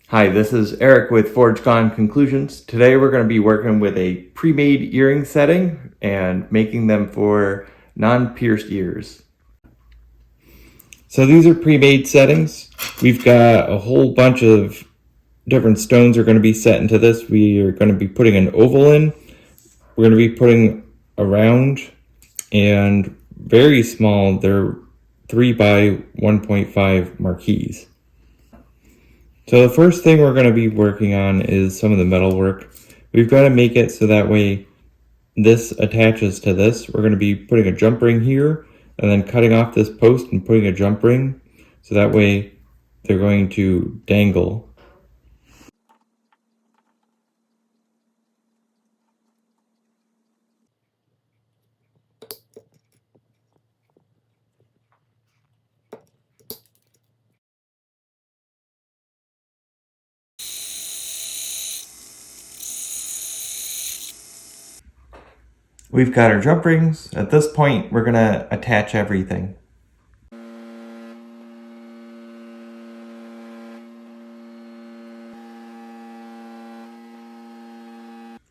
Hi, this is Eric with ForgeCon Conclusions. Today we're going to be working with a pre-made earring setting and making them for non-pierced ears. So these are pre-made settings. We've got a whole bunch of different stones are going to be set into this. We are going to be putting an oval in. We're going to be putting a round and very small. They're 3 by 1.5 marquees. So the first thing we're going to be working on is some of the metal work. We've got to make it so that way this attaches to this. We're going to be putting a jump ring here and then cutting off this post and putting a jump ring so that way they're going to dangle. We've got our jump rings. At this point, we're going to attach everything.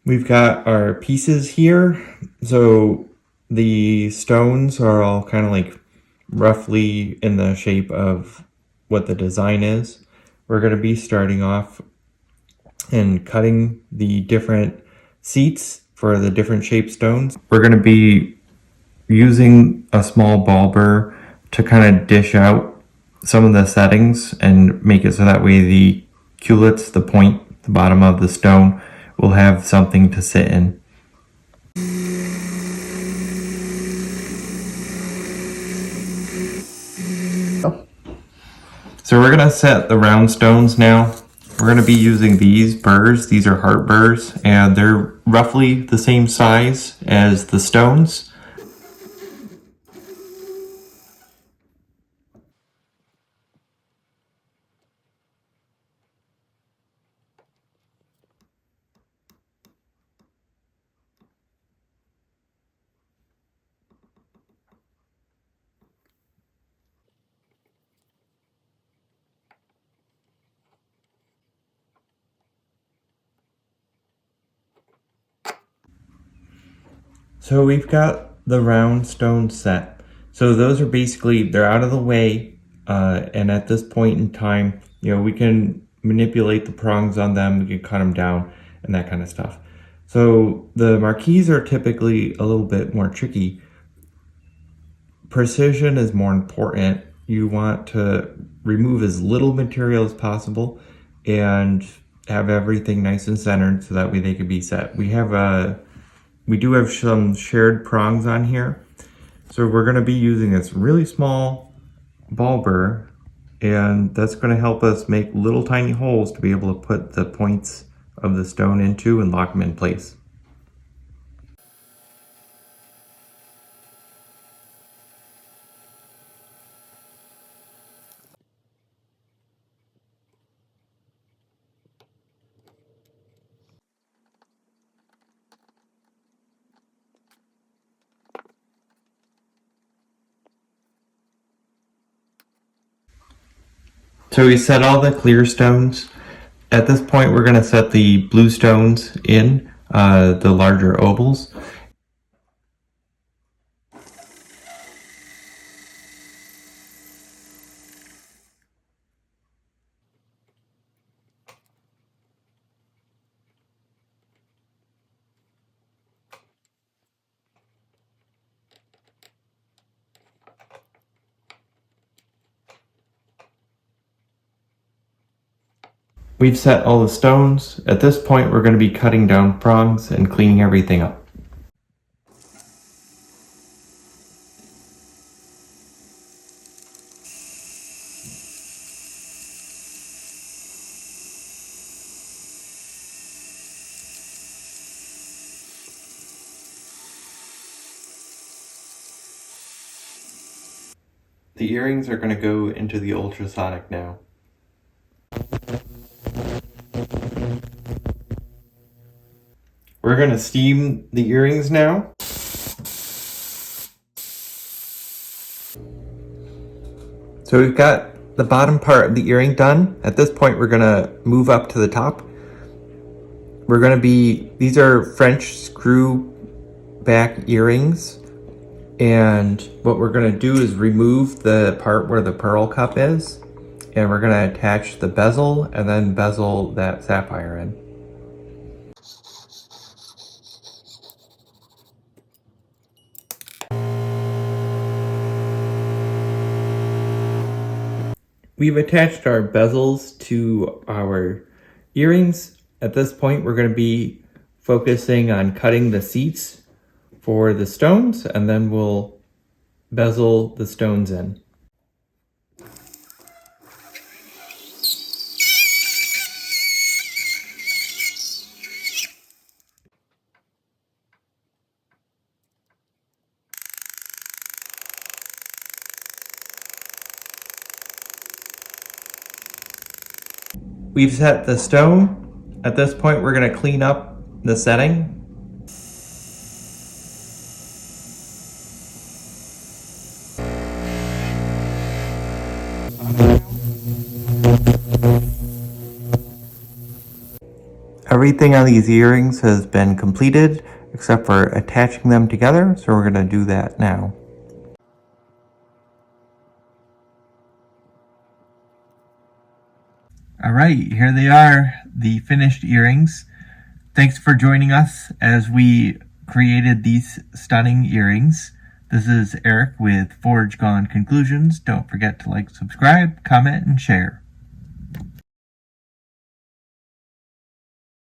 We've got our pieces here. So the stones are all kind of like roughly in the shape of what the design is. We're going to be starting off and cutting the different seats for the different shaped stones. We're going to be using a small ball burr to kind of dish out some of the settings and make it so that way the culettes, the point, the bottom of the stone, will have something to sit in. So we're going to set the round stones now. We're going to be using these burrs. These are heart burrs, and they're roughly the same size as the stones. So we've got the round stone set. So those are basically, they're out of the way. And at this point in time, we can manipulate the prongs on them. We can cut them down and that kind of stuff. So the marquees are typically a little bit more tricky. Precision is more important. You want to remove as little material as possible and have everything nice and centered so that way they can be set. We do have some shared prongs on here. So we're going to be using this really small ball burr, and that's going to help us make little tiny holes to be able to put the points of the stone into and lock them in place. So we set all the clear stones. At this point, we're going to set the blue stones in, the larger ovals. We've set all the stones. At this point, we're going to be cutting down prongs and cleaning everything up. The earrings are going to go into the ultrasonic now. We're going to steam the earrings now. So we've got the bottom part of the earring done. At this point, we're gonna move up to the top. These are French screw back earrings. And what we're gonna do is remove the part where the pearl cup is, and we're gonna attach the bezel and then bezel that sapphire in. We've attached our bezels to our earrings. At this point, we're going to be focusing on cutting the seats for the stones, and then we'll bezel the stones in. We've set the stone. At this point, we're going to clean up the setting. Everything on these earrings has been completed except for attaching them together, so we're going to do that now. Alright, here they are, the finished earrings. Thanks for joining us as we created these stunning earrings. This is Eric with Forge Gone Conclusions. Don't forget to like, subscribe, comment, and share.